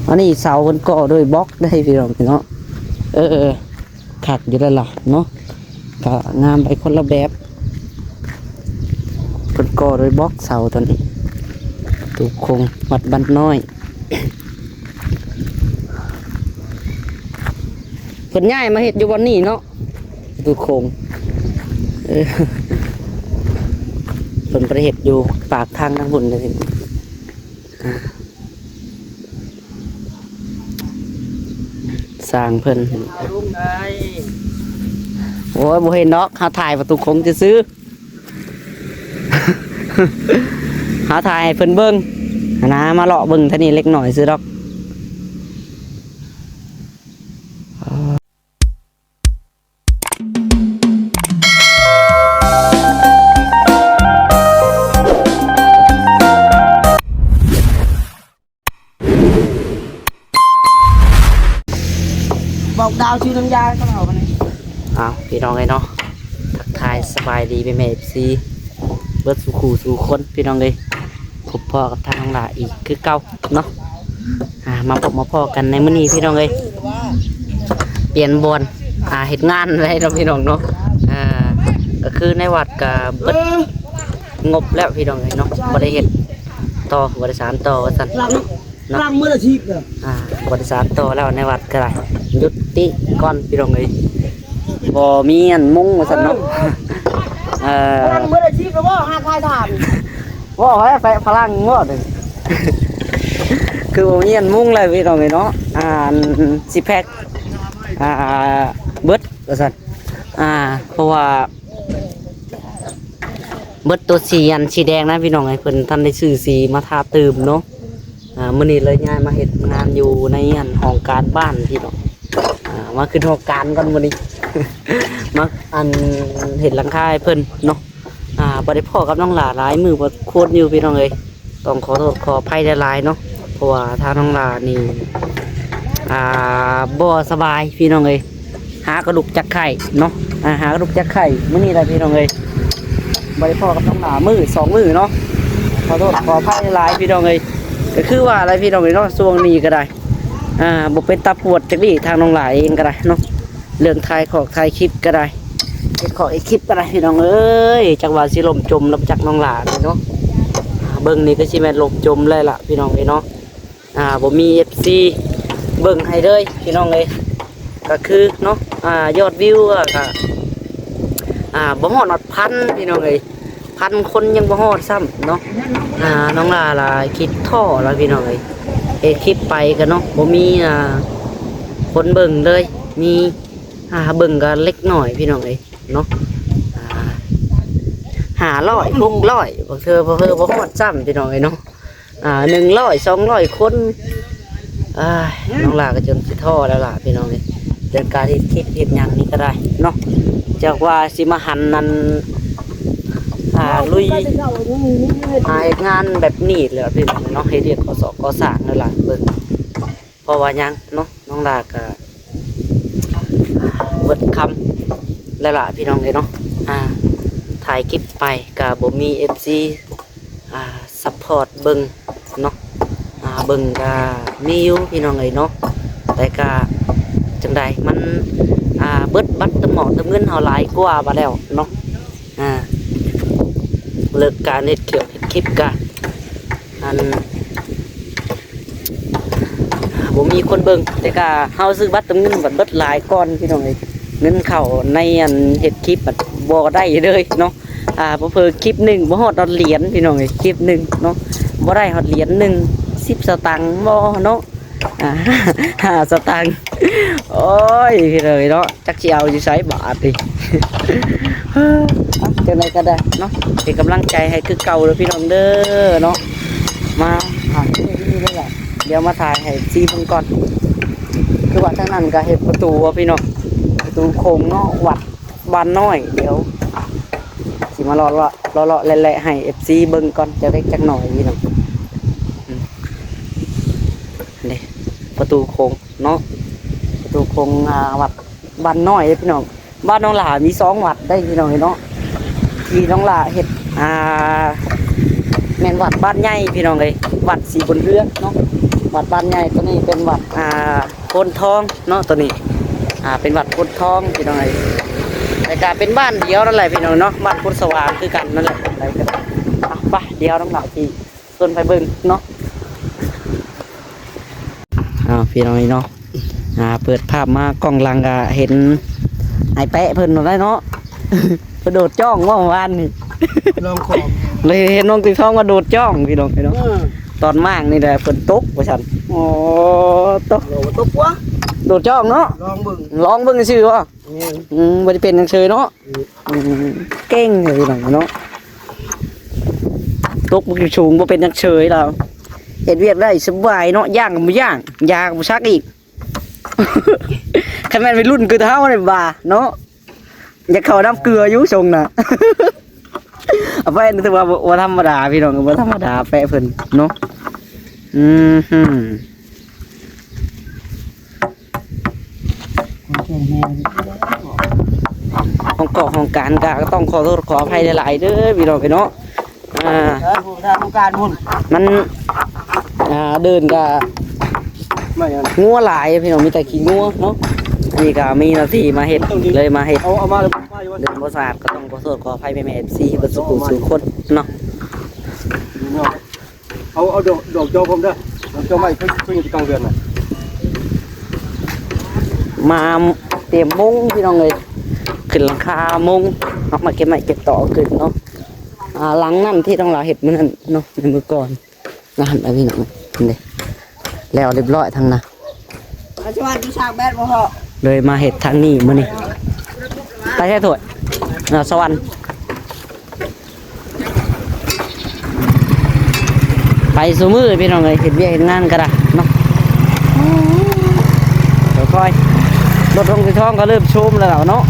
อันนี้เสามันก่อด้วยบล็อกได้พี่น้องเนาะขัดอยู่แล้วล่ะเนาะก็งามไปคนละแบบมันก่อด้วยบล็อกเสาตัวนี้ตูคงวัดบ้านน้อยเพิ่นย้ายมาเฮ็ดอยู่วันนี้เนาะตูคงเพิ่นประเฮ็ดอยู่ปากทางทั้งบนเลยสร้างเพิ่นโอ้ยบ่เห็นเนาะหาถ่ายประตูคงจะซื้อ หาถ่ายให้เพิ่นเบิ่งนะมาเลาะเบิ่งท่านี้เล็กหน่อยซื้อดอกบอกดาวชื่อน้ำยาเขาเอาไปเลยพี่น้องไงเนาะทักทายสบายดีไปแม่ซีเบิดสู่ขู่สู่คนพี่น้องเลยพบพ่อกับทางน้องหลาอีกคือเก่าเนาะมาพบมาพ่อกันในมื้อนี้พี่น้องเลยเปลี่ยนบอนเหตุงานอะไรเราพี่น้องเนาะก็คือในวัดกับเบิดงบแล้วพี่น้องเลยเนาะบริเหตุต่อบริษัทต่อว่าสั่นรำเมื่ออาชีพเนี่ยบริษัทต่อแล้วในวัดก็ได้ยุติก่อนพี่น้องเลยบ่มีอันมุ่งว่าสั่นเนาะรำเมื่ออาชีพแล้วว่าหาทายถามว่าให้ไปพลังงอดเลยคือบ่มีอันมุ่งเลยพี่น้องเลยเนาะสิแพ็คเบิดว่าสั่นเพราะว่าเบิดตัวสีอันสีแดงนะพี่น้องไอ้เพิ่นท่านได้ซื้อสีมาทาเติมเนาะมื้อนี้เลยย้ายมาเฮ็ดงานอยู่ในอันห้องการบ้านพี่น้องมาขึ้นห้องการก่อนมื้อนี้ มาอันเฮ็ดหลังคาให้เพิ่นเนาะบ่ได้พ้อกับน้องหลาหลายมื้อบ่โคตรอยู่พี่น้องเอ้ยต้องขอโทษขออภัยหลายๆเนาะเพราะว่าทางน้องหลานี่บ่สบายพี่น้องเอ้ยหากระดูกจักไข่เนาะหากระดูกจักไข่มื้อนี้แหละพี่น้องเอ้ยบ่ได้พ้อกับน้องหลามื้อ2มื้อเนาะขอโทษขออภัยหลายพี่น้องเอ้ยก็คือว่าอะไรพี่น้องเนาะช่วงนี้ก็ได้บ่เป็นตาปวดจักดิทางน้องหลายเองก็ได้เนาะเรื่องถ่ายคลิปก็ได้ขอคลิปก็ได้พี่น้องเอ้ยจักว่าสิลมจมลำจักน้องหลานเนาะเบิ่งนี่ก็สิแม่นลมจมเลยล่ะพี่น้องเอ้ยเนาะบ่มี FC เบิ่งให้เลยพี่น้องเอ้ยก็คือเนาะยอดวิวก็บ่ฮอดพันพี่น้องเอ้ยพันคนยังบ่ฮอดซ้ำเนาะน้องลาล่ะคิดท่อแล้วพี่น้องเอ้ยคลิปไปกันเนาะบ่มีคนเบิ่งเลยมีเบิ่งก็เล็กหน่อยพี่น้องเอ้ยเนาะ500 600บ่เธอบ่ฮอดซ้ำพี่น้องเอ้ยเนาะ100 200คนน้องลาก็จนสิท่อแล้วล่ะพี่น้องเอ้ยเรื่องการคิดเฮ็ดหยังนี่ก็ได้เนาะจากว่าสิมาหันนั้นลุยงานแบบนี้เลยพี่น้องเนาะให้เรียนก่อสร้างนั่นแหละเบิ่งเพราะว่ายังเนาะน้องลาก็เบิดคำแล้วล่ะพี่น้องเลยเนาะถ่ายคลิปไปกับบ่มี FC ซัพพอร์ตเบิ่งเนาะเบิ่งก็มีอยู่พี่น้องเลยเนาะแต่ก็จังใดมันเบิดบัตรเติมหมอกเติมเงินเฮาหลายกว่าบ่แล้วเนาะเลิกการเฮ็ดเกี่ยวคลิปกันผมมีคนเบิ่งแต่ก็เฮาซื้อบัตรเติมเงินบัดเบิดหลายก้อนพี่น้องเอ้ยเงินเข้าในอันเฮ็ดคลิปบัดบ่ได้เลยเนาะบ่เพิ่นคลิป1บ่ฮอดเหรียญพี่น้องเอ้ยคลิป1เนาะบ่ได้ฮอดเหรียญ1 10สตางค์บ่เนาะ5สตางค์โอ้ยพี่เลยเนาะจักสิเอาอยู่ไสบาทดิจังได๋ก็ได้เนาะเป็นกำลังใจให้คือเก่าเด้อพี่น้องเด้อเนาะมาที่นี่เลยแหละเดี๋ยวมาถ่ายให้ซีเพิ่นก่อนคือว่าทางนั้นก็เฮ็ดประตูพี่น้องประตูโค้งเนาะวัดบ้านน้อยเดี๋ยวสิมารอแหละให้ FC เบิ่งก่อนจะเล็กจักหน่อยพี่น้องนี่ประตูโค้งเนาะประตูโค้งวัดบ้านน้อยพี่น้องบ้านน้องหลามี2วัดได้พี่น้องเนาะที่น้องหลาเฮ็ดแม่นวัดบ้านใหญ่พี่น้องเลยวัดสีบนเรือเนาะ วัดบ้านใหญ่ตัวนี้เป็นวัดโพนทองเนาะตัวนี้เป็นวัดโพนทองพี่น้องไอ้แต่การเป็นบ้านเดียวนั่นแหละพี่น้องเนาะบ้านพุทธสว่างคือกันนั่นแหละไปกันไปเดียวน้องหลับที่ต้นไปเบิ่งเนาะพี่น้องเนาะเปิดภาพมากล้องลังก็เห็นไอ้แปะเพิ่นได้เนาะ กระโดดจ้องเมื่อวานนี่ ลองของ เลยเห็นน้องตีท้องมาโดดจ้องพี่น้องเนาะตอนมากนี่แหละเพิ่นตกว่าซั่นอ๋อตก โหตบวะ โดดจ้องเนาะ ลองบึง ลองเบิ่งซื่อว่าบ่ได้เป็นจังซื่อเนาะเก่งเลยพี่น้องเนาะตกบ่สูงบ่เป็นจังเฉยแล้วเฮ็ดเวียกได้สบายเนาะย่างก็บ่ย่างยาก็บ่ซักอีก คันแม่นวัยรุ่นคือเฮานี่บ่าเนาะอย่าเข้าน้ำเกลืออยู่ทรงน่ะ เอาไปนึกว่าบ่ธรรมดาพี่น้องบ่ธรรมดาแปะเพิ่นเนาะของเกาะของการก็ต้องขอโทษขออภัยหลายๆเด้อพี่น้องเนาะผู้ทำการบุญ มันเดินก็ ไม่เอา งัวหลายพี่น้องมีแต่ขี้งัวเนาะนี่ก็มีหน้าที่มาเฮ็ดเลยมาเฮ็ด เอามาเลยมาอยู่ เดินบ่สะอาดก็ต้องขอโทษขออภัยแม่ๆ FC เบิดสุขสู่คนเนาะ เอาดอกโจผมเด้อดอกโจไม่ขึ้นอยู่กลางเดือนน่ะ มาเตรียมมุ้งพี่น้องเลยขึ้นหลังคามุ้งเอามาเก็บไม้เก็บต่อขึ้นเนาะหลังนั่นที่ต้องลาเห็ดมื้อนั้นเนาะในมือก่อนนะหันไปพี่น้องนี่แล้วเรียบร้อยทั้งนะ อาชีพที่สร้างแบดบ่พอ เลยมาเห็ดทางนี้มื้อนี้ไปแค่ถ้วยสวรรค์ไปสู่มือพี่น้องเลยเห็ดเวียกเห็ดงานก็ได้เนาะค่อยๆรถลงที่ท้องก็เริ่มโชมแล้วเนาะ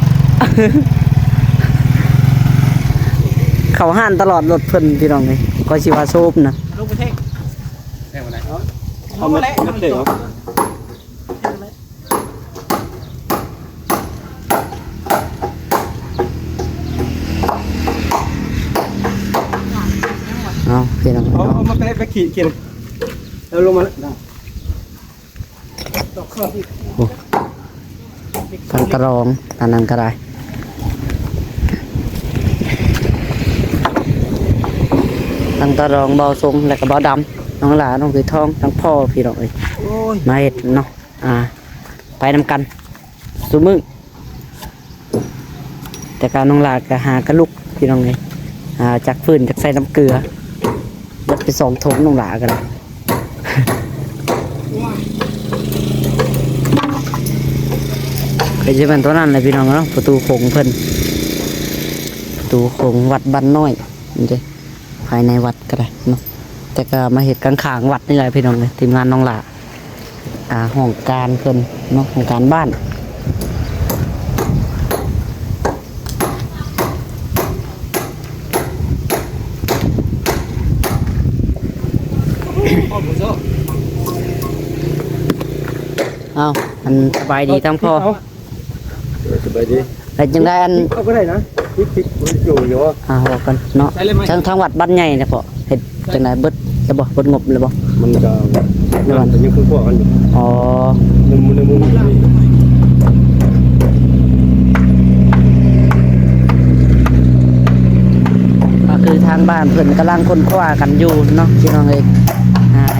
เขาห้านตลอดรถเพิ่นพี่น้องเลยก็สิว่าโชมนะ ลูกประเทศแม่วันไหนเอามาแล้วเตะ เอาพี่น้อง เอามาไปขี่กินแล้วลงมาแล้ว ทางตะรองทางนั้นก็ได้ทางตะรองเบาทรงและก็เบาดำน้องหลาน้องคือทองทั้งพ่อพี่น้องเลยมาเห็ดเนาะไปนำกันสุมือแต่การน้องหลาก็หากระลุกพี่น้องเลยจากฟืนจากใส่น้ำเกลือยัดไป2 ถุงน้องหลากัน เคยจะเป็นตัวนั้นเลยพี่น้องเนาะประตูโขงเพิ่นประตูโขงวัดบ้านน้อยนี่เด้ภายในวัดก็ได้เนาะแต่ก็มาเห็ดกลางๆวัดนี่แหละพี่น้องเลยทีมงานน้องหล่าห้องการเพิ่นเนาะห้องการบ้านเอาอันสบายดีทั้งพ่อ สบายดี แต่ยังได้อัน เอาก็ได้นะพริกอยู่อยู่ว่า บอกกันเนาะทั้งวัดบ้านใหญ่เนี่ยพอเห็ดจังไดเบิดจะบอกเบิดงบเลยบ่ มันจะมันยังคือพวกกันอยู่ อ๋อ มุมนี่ก็คือทางบ้านเพิ่นกำลังค้นคว้ากันอยู่เนาะพี่น้องเอ้ย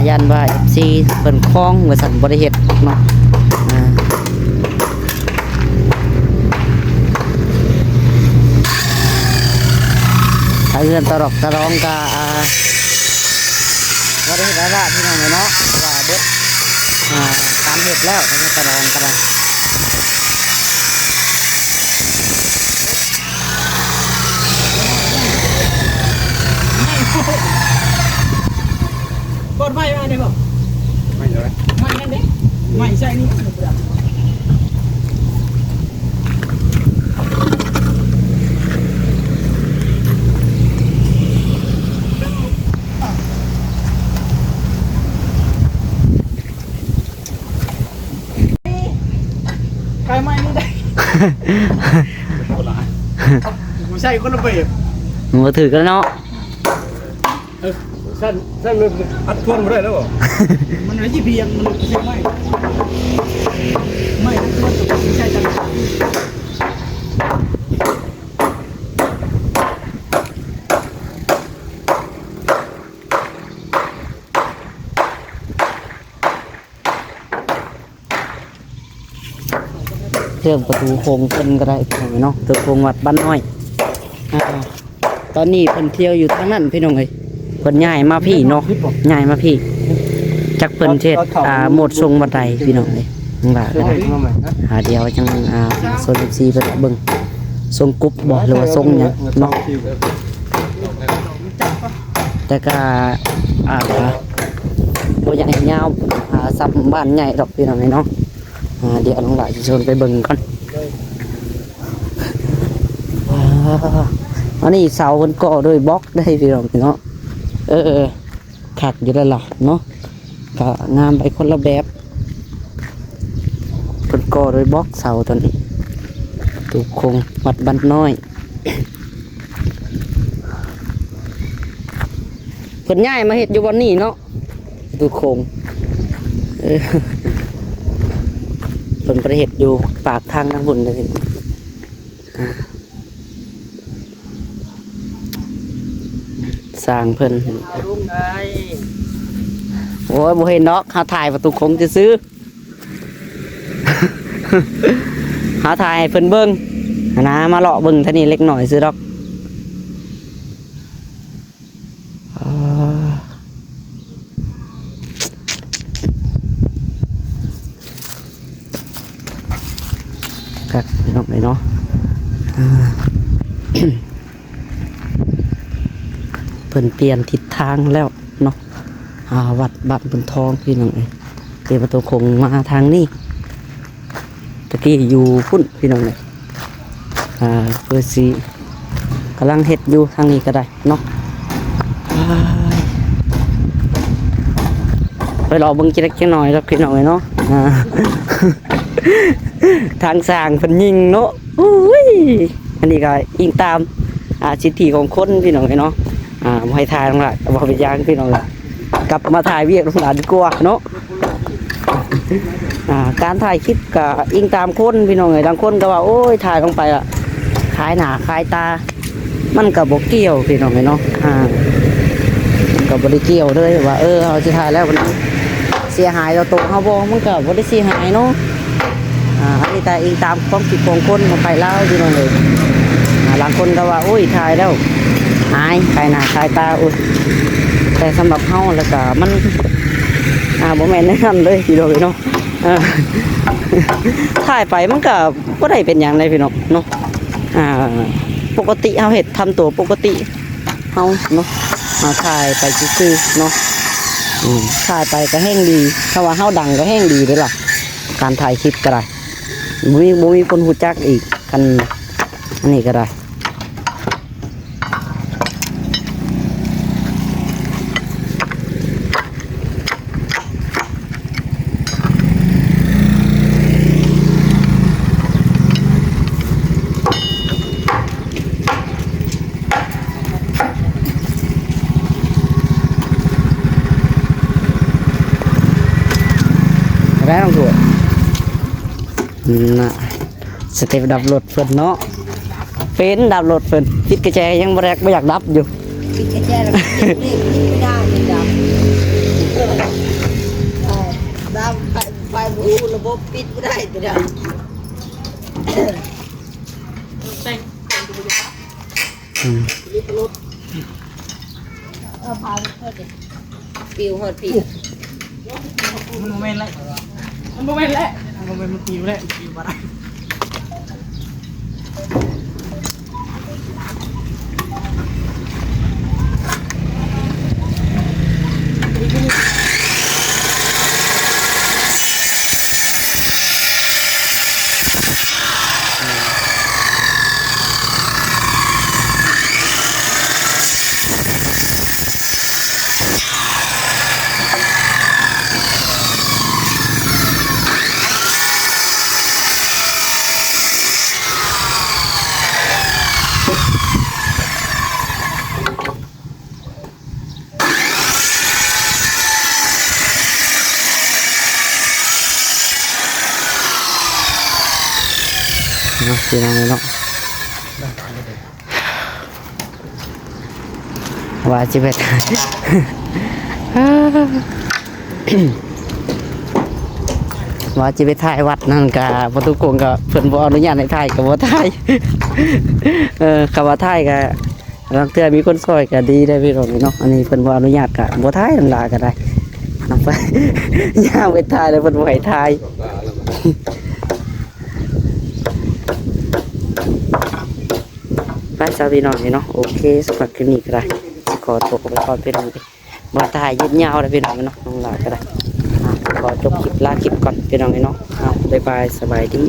ยันว่า FC เพิ่นคล้องว่าซั่นบ่ได้เฮ็ดเนาะถ้าเฮือนตลอกตะร้องก็บ่ได้เฮ็ดอะไรละพี่น้องเนาะว่าเบิดการเฮ็ดแล้วทางตะร้องก็ได้ กดไม่มาได้ป่ะไม่เลยไม่นั่นเด้ไม่ใช่นี่ใครไม่นี่ได้ไม่ใช่คนละแบบ มือถือกันเนาะ ใช่ สั้นมันอัดทวนมาได้แล้วมันอะไรที่เพียงมันใช่ไหมไม่ใช่จังเครื่องประตูโค้งเพิ่นก็ได้พี่น้องเนาะตัวโค้งวัดบ้านน้อยตอนนี้เพิ่นเที่ยวอยู่ทางนั้นพี่น้องเอ้ยเพิ่นย้ายมาพี่เนาะย้ายมาพี่จักเพิ่นเทศหมดทรงบันไดพี่น้องเอ้ยว่าก็ได้เดี๋ยวจังโซนซีเพิ่นเบิ่งทรงกรุ๊ปบ่หรือว่าทรงหยังเนาะแต่ก็บ่อยากให้ยาวซับบ้านใหญ่ดอกพี่น้องเอ้ยเนาะเดี๋ยวน้องหลายจะชวนไปเบิ่งก่อนอันนี้เสาคนก่อด้วยบล็อกได้พี่น้องเนาะขัดอยู่แล้วล่ะเนาะก็งามไปคนละแบบคนก่อด้วยบล็อกเสาตอนนี้ถูกคงวัดบ้านน้อยเพิ่นย้ายมาเฮ็ดอยู่วันนี้เนาะถูกคงเพิ่นประเฮ็ดอยู่ปากทางทางบุญเลยสร้างเพิ่นโอ้ยบ่เห็นเนาะหาถ่ายประตูคงจะซื้อ หาถ่ายเพิ่นเบิ่งนะมาเลาะเบิ่งท่านี้เล็กหน่อยซื้อดอกครับพี่น้องเลยเนาะเพิ่นเปลี่ยนทิศทางแล้วเนาะวัดบ้านบนทองพี่น้องเลยเดี๋ยวประตูคงมาทางนี้ตะกี้อยู่พุ่นพี่น้องเลยเพื่อสีกำลังเฮ็ดอยู่ทางนี้ก็ได้เนาะไปรอเบิ่งจิเล็กจิหน่อยแล้วพี่น้องเลยเนาะทางสร้างเพิ่นยิงเนาะอุ้ยอันนี้ก็อิงตามสิทธิของคนพี่น้องเลยเนาะมาให้ทายทั้งหลายบอกเป็นยางพี่น้องเลยกลับมาถ่ายเวียกทั้งหลายดีกว่าเนาะการถ่ายคลิปกับอิงตามคนพี่น้องเลยบางคนก็ว่าโอ้ยถ่ายลงไปอะขายหน้าขายตามันกับบกเกี่ยวพี่น้องเลยเนาะมันกับบริเกี่ยวเลยว่าเราจะถ่ายแล้วมันเสียหายเราตกเขาบอกมันกับบริเสียหายเนาะอันนี้แต่อิงตามความคิดของคนของใครเล่าพี่น้องเลยบางคนก็ว่าโอ้ยถ่ายแล้วหายขายหน้าขายตาอุ้ยแต่สำหรับเขาแล้วก็มันบ่แม่นแน่นอนเลยพี่น้องเนาะถ่ายไปมันก็บ่ได้เป็นอย่างไรพี่น้องเนาะปกติเอาเห็ดทำตัวปกติเอาเนาะถ่ายไปซื่อๆเนาะถ่ายไปก็แห้งดีถ้าว่าเฮาดังก็แห้งดีเลยล่ะการถ่ายคลิปก็ได้บ่มีคนหูจักอีกกันอันนี้ก็ได้ได้ต้องถูกน่ะสเต็ปดับรถเพิ่นเนาะเป็นดับรถเพิ่นปิดกระแจยังบ่อยากดับอยู่ปิดกระแจแล้วไม่ได้ดับดับไฟบูระบบปิดไม่ได้แต่ดับพาเพื่อนปิวหดปิวมันโมเมนต์แล้วมันปิวแล้วปิวมาได้ พี่น้องเนาะว่าจะไปถ่าย ว่าจะไปถ่ายวัดนั่นกะประตูกงก็เพิ่นบ่อนุญาตให้ถ่ายก็บ่ถ่าย คำว่าถ่ายก็บางเทื่อมีคนซอยก็ดีได้พี่น้องเนาะอันนี้เพิ่นบ่อนุญาตก็บ่ถ่ายนั่นล่ะก็ได้น้องไป ย่างไปถ่ายแล้วเพิ่นบ่ให้ถ่าย ไปสาวพี่น้องนี่เนาะโอเคสำหรับคลิปนี้ก็ได้ขอตัวไปก่อนพี่น้องบ่ถ่ายยืดยาวเลยพี่น้องเนาะน้องหลาก็ได้ขอจบคลิปลาคลิปก่อนพี่น้องเนาะบ๊ายบายสบายดี